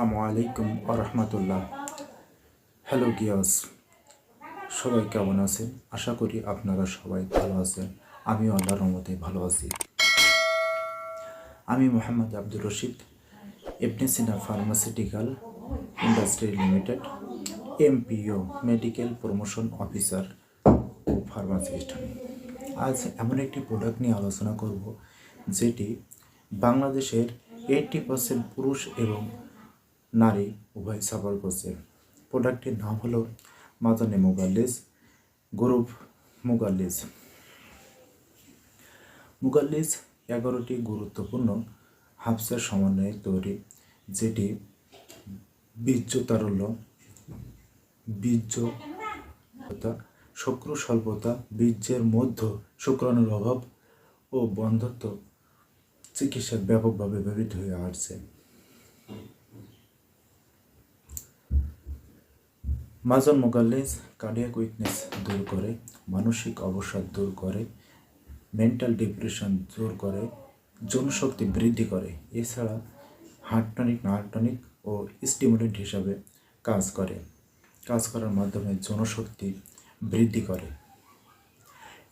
আসসালামু আলাইকুম আরহামতুল্লাহ। হ্যালো গিয়াস, সবাই কেমন আছেন? আশা করি আপনারা সবাই ভালো আছেন। আমিও আল্লাহর রহমতে ভালো আছি। আমি Mohammad Abdur Rashid, Ibn Sina pharmaceutical industry limited, MPO medical promotion officer ও ফার্মাসিস্ট। আজ এমন একটি প্রোডাক্ট নিয়ে আলোচনা করব যেটি বাংলাদেশের 80% পুরুষ এবং নারী উভয় সাফার করছে। প্রোডাক্টটির নাম হলো মাজানে মুগাল্লিজ গ্রুপ মুগাল্লিজ। মুগাল্লিজ 11টি গুরুত্বপূর্ণ হার্বসের সমন্বয়ে তৈরি, যেটি বীর্য তারল্য, বীর্য শুক্র স্বল্পতা, বীর্যের মধ্য শুক্রাণুর অভাব ও বন্ধ্যত্ব চিকিৎসায় ব্যাপকভাবে ব্যবহৃত হয়ে আসছে। মাজন মুগাল্লিজ কার্ডিয়াক উইকনেস দূর করে, মানসিক অবসাদ দূর করে, মেন্টাল ডিপ্রেশন দূর করে, যৌনশক্তি বৃদ্ধি করে। এছাড়া হার্ট টনিক, নার্ভ টনিক ও স্টিমুলেন্ট হিসাবে কাজ করার মাধ্যমে যৌনশক্তি বৃদ্ধি করে,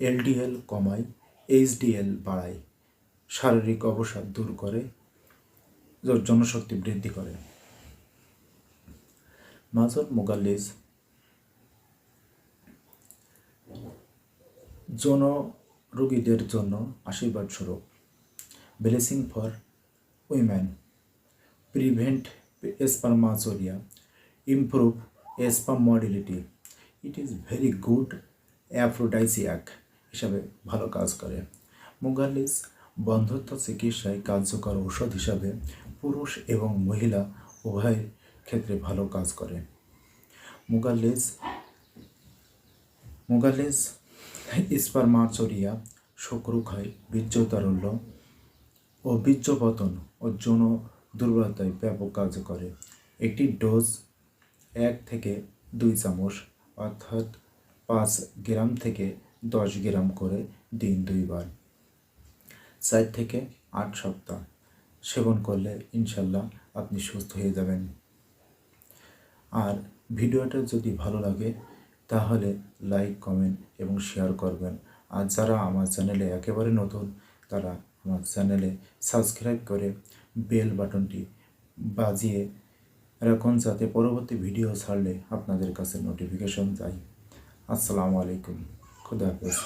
এলডিএল কমায়, এইচডিএল বাড়ায়, শারীরিক অবসাদ দূর করে, যৌনশক্তি বৃদ্ধি করে। মাজন মুগাল্লিজ যৌন রোগীদের জন্য আশীর্বাদ স্বরূপ, blessing for women, prevent spermatorrhoea, improve sperm motility, it is very good aphrodisiac হিসাবে ভালো কাজ করে। মুগাল্লিজ বন্ধ্যত্ব চিকিৎসায় কার্যকর ঔষধ হিসাবে পুরুষ এবং মহিলা উভয়ের ক্ষেত্রে ভালো কাজ করে। মুগাল্লিজ স্পার্মাচোরিয়া, শুক্রক্ষয়, বীর্যতারল্য ও বীর্যপতন ও যৌন দুর্বলতায় ব্যাপক কাজ করে। একটি ডোজ 1 থেকে 2 চামচ অর্থাৎ 5 গ্রাম থেকে 10 গ্রাম করে দিন 2 বার 4 থেকে 8 সপ্তাহ সেবন করলে ইনশাল্লাহ আপনি সুস্থ হয়ে যাবেন। আর ভিডিওটা যদি ভালো লাগে তাহলে লাইক, কমেন্ট এবং শেয়ার করবেন। আর যারা আমার চ্যানেলে একেবারে নতুন, তারা আমার চ্যানেলে সাবস্ক্রাইব করে বেল বাটনটি বাজিয়ে রাখুন, যাতে পরবর্তী ভিডিও ছাড়লে আপনাদের কাছে নোটিফিকেশন যায়। আসসালামু আলাইকুম, খুদা হাফেজ।